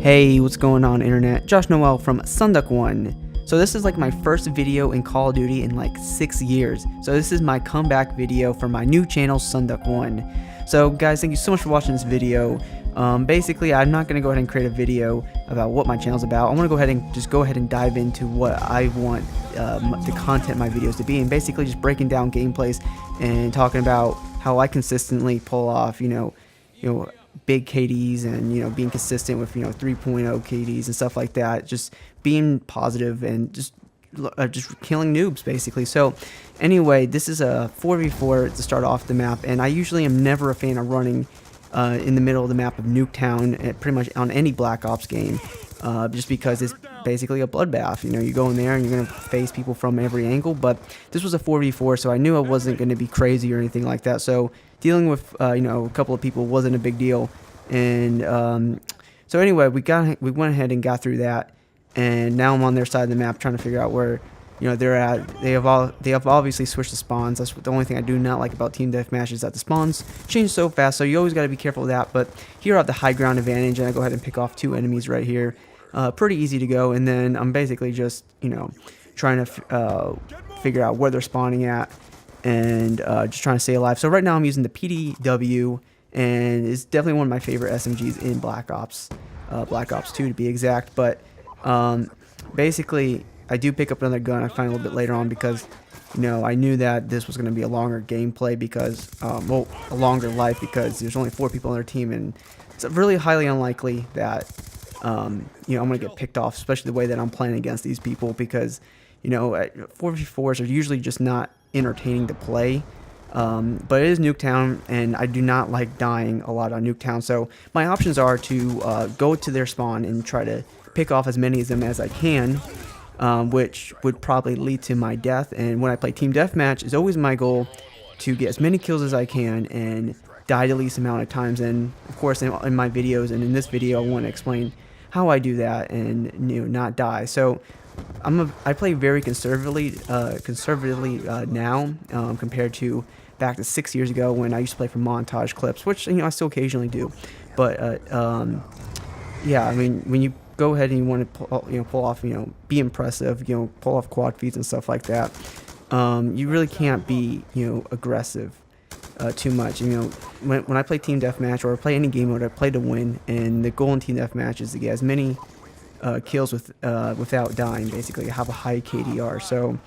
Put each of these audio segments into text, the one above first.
Hey, what's going on internet? Josh Noel from SonduckOne. So this is like my first video in Call of Duty in like 6 years. So this is my comeback video for my new channel, SonduckOne. So guys, thank you so much for watching this video. Basically, I'm not going to go ahead and create a video about what my channel's about. I want to go ahead and dive into what I want the content of my videos to be, and basically just breaking down gameplays and talking about how I consistently pull off, big KDs and being consistent with 3.0 KDs and stuff like that, just being positive and just killing noobs basically. So anyway, this is a 4v4 to start off the map, and I usually am never a fan of running in the middle of the map of Nuketown, pretty much on any Black Ops game, just because it's basically a bloodbath. You go in there and you're going to face people from every angle, but this was a 4v4, so I knew I wasn't going to be crazy or anything like that, so dealing with a couple of people wasn't a big deal. And so anyway, we went ahead and got through that, and now I'm on their side of the map trying to figure out where they're at. They have obviously switched the spawns. That's the only thing I do not like about team deathmatch, is that the spawns change so fast, so you always got to be careful of that. But here I have the high ground advantage, and I go ahead and pick off 2 enemies right here. Pretty easy to go, and then I'm basically just trying to figure out where they're spawning at, and just trying to stay alive. So right now I'm using the PDW, and it's definitely one of my favorite SMGs in Black Ops 2 to be exact. But basically I do pick up another gun I find a little bit later on, because I knew that this was going to be a longer gameplay, because a longer life, because there's only 4 people on their team, and it's really highly unlikely that I'm going to get picked off, especially the way that I'm playing against these people, because 4v4s are usually just not entertaining to play. But it is Nuketown, and I do not like dying a lot on Nuketown, so my options are to go to their spawn and try to pick off as many of them as I can, which would probably lead to my death. And when I play team deathmatch, it's always my goal to get as many kills as I can and die the least amount of times. And of course, in my videos and in this video, I want to explain how I do that and not die. So I play very conservatively now, compared to back to 6 years ago when I used to play for montage clips, which I still occasionally do. But yeah, I mean, when you go ahead and you want to pull off, be impressive, pull off quad feeds and stuff like that, you really can't be aggressive too much. When I play team deathmatch or play any game mode, I play to win, and the goal in team deathmatch is to get as many kills without dying, basically have a high KDR. So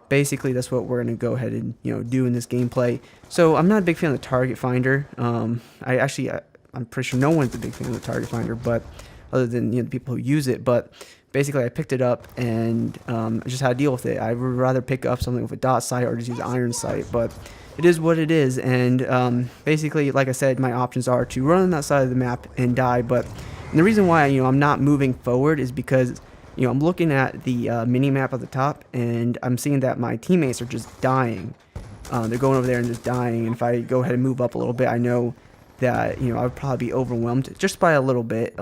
basically that's what we're going to go ahead and do in this gameplay. So I'm not a big fan of the target finder. I'm pretty sure no one's a big fan of the target finder, but other than the people who use it. But basically I picked it up, and I just had to deal with it. I would rather pick up something with a dot sight or just use iron sight, but it is what it is. And basically, like I said, my options are to run on that side of the map and die. But the reason why I'm not moving forward is because I'm looking at the mini map at the top, and I'm seeing that my teammates are just dying. They're going over there and just dying, and if I go ahead and move up a little bit, I know that I would probably be overwhelmed just by a little bit.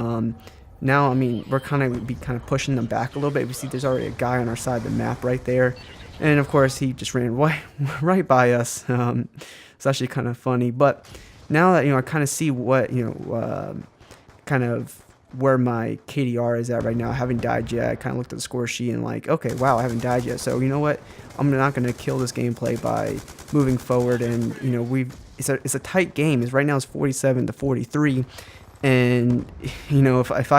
Now, I mean, we're kind of pushing them back a little bit. We see there's already a guy on our side of the map right there, and of course he just ran right by us. It's actually kind of funny. But now that I kind of see what kind of where my KDR is at right now, I haven't died yet. I kind of looked at the score sheet and like, okay, wow, I haven't died yet. So you know what? I'm not going to kill this gameplay by moving forward. And it's a tight game. Right now it's 47-43. And if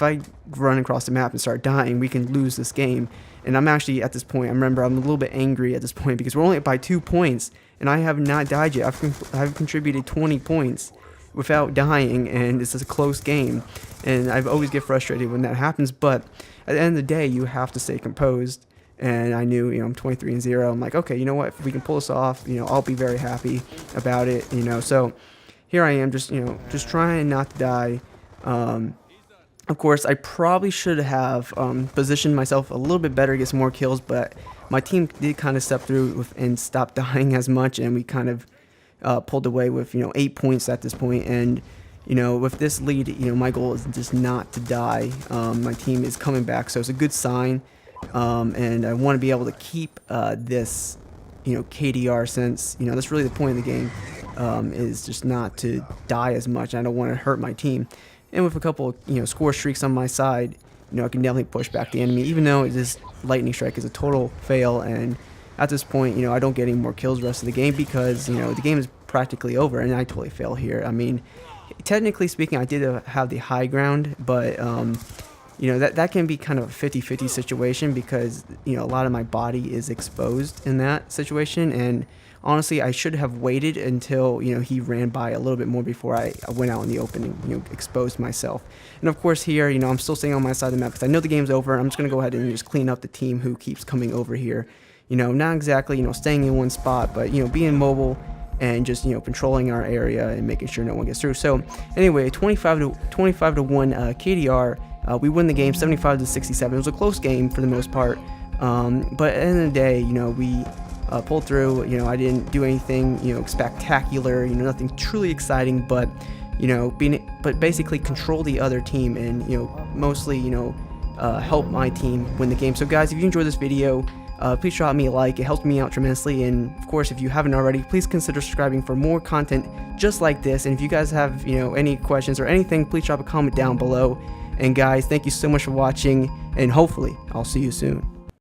I run across the map and start dying, we can lose this game. And I'm actually at this point, I'm a little bit angry at this point, because we're only up by 2 points, and I have not died yet. I've contributed 20 points without dying, and it's a close game. And I always get frustrated when that happens. But at the end of the day, you have to stay composed. And I knew, I'm 23-0. I'm like, okay, you know what? If we can pull this off, I'll be very happy about it. So here I am, just trying not to die. Of course, I probably should have positioned myself a little bit better to get some more kills, but my team did kind of step through and stop dying as much, and we kind of pulled away with 8 points at this point. And with this lead, my goal is just not to die. My team is coming back, so it's a good sign, and I want to be able to keep this KDR, since that's really the point of the game, is just not to die as much. I don't want to hurt my team. and with a couple of, score streaks on my side, I can definitely push back the enemy, even though this lightning strike is a total fail. And at this point, I don't get any more kills the rest of the game because, the game is practically over, and I totally fail here. I mean, technically speaking, I did have the high ground, but that can be kind of a 50-50 situation because a lot of my body is exposed in that situation. And honestly, I should have waited until he ran by a little bit more before I went out in the open and exposed myself. And of course here, I'm still staying on my side of the map because I know the game's over. I'm just gonna go ahead and just clean up the team who keeps coming over here. Not exactly staying in one spot, but being mobile and just controlling our area and making sure no one gets through. So anyway, 25 to 1 KDR. We win the game 75 to 67. It was a close game for the most part, but at the end of the day, we pulled through. I didn't do anything spectacular, nothing truly exciting, but but basically control the other team and mostly help my team win the game. So guys, if you enjoyed this video, please drop me a like. It helps me out tremendously. And of course, if you haven't already, please consider subscribing for more content just like this. And if you guys have any questions or anything, please drop a comment down below. And guys, thank you so much for watching, and hopefully I'll see you soon.